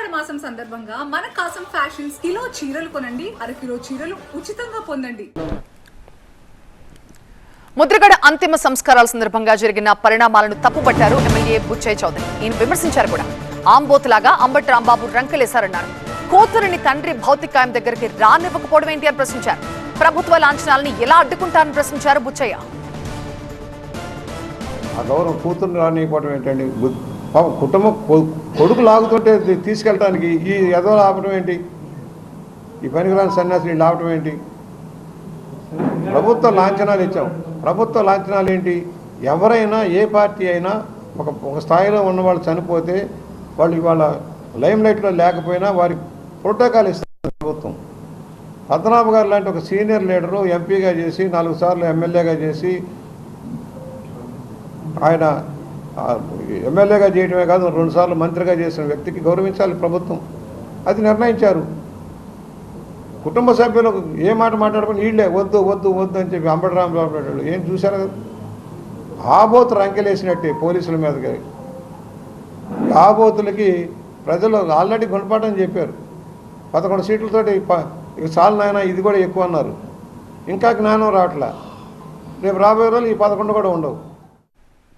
ఆషాఢ మాసం సందర్భంగా మన కాసం ఫ్యాషన్స్ కిలో చీరలు కొనండి, అరకిలో చీరలు ఉచితంగా పొందండి. ముద్రగడ అంతిమ సంస్కారాల సందర్భంగా జరిగిన పరిణామాలను తప్పుపట్టారు ఎమ్మెల్యే బుచ్చయ్య చౌదరి. ఈయన విమర్శించారు కూడా. ఆంబోతులాగా అంబటి రాంబాబు రంకెలేశారన్నారు. కూతురిని తండ్రి భౌతికాయం దగ్గరికి రానివ్వకపోవడం ఏంటి అని ప్రశ్నించారు. ప్రభుత్వ లాంఛనాలని ఎలా అడ్డుకుంటారని ప్రశ్నించారు బుచ్చయ్య. ఆ గౌరవం కూతుర్ని రానివ్వడం ఏంటండి? కుటుంబం కొడుకు లాగుతుంటే తీసుకెళ్ళటానికి ఈ ఎదవలు ఆపడం ఏంటి? ఈ పనికిరాని సన్యాసులు ఆపడం ఏంటి? ప్రభుత్వ లాంఛనాలు ఇచ్చాం. ప్రభుత్వ లాంఛనాలు ఏంటి? ఎవరైనా ఏ పార్టీ అయినా ఒక స్థాయిలో ఉన్నవాళ్ళు చనిపోతే వాళ్ళు ఇవాళ లైమ్ లైట్లో లేకపోయినా వారి ప్రోటోకాల్ ఇస్తారు ప్రభుత్వం. పద్మనాభ గారు లాంటి ఒక సీనియర్ లీడరు ఎంపీగా చేసి 4 సార్లు ఎమ్మెల్యేగా చేసి ఆయన ఎమ్మెల్యేగా చేయడమే కాదు 2 సార్లు మంత్రిగా చేసిన వ్యక్తికి గౌరవించాలి ప్రభుత్వం. అది నిర్ణయించారు. కుటుంబ సభ్యులు ఏ మాట మాట్లాడుకుని వీళ్ళే వద్దు వద్దు వద్దు అని చెప్పి అంబటి రాంబాబు ఏం చూశారు కదా? ఆబోతులు అంకెలేసినట్టే పోలీసుల మీదకి. ఆబోతులకి ప్రజలు ఆల్రెడీ గుణపాఠం చెప్పారు. 11 సీట్లతోటి ఇక చాలు నాయన ఇది కూడా ఎక్కువ అన్నారు. ఇంకా జ్ఞానం రావట్లే. రేపు రాబోయే రోజులు ఈ 11 కూడా ఉండవు.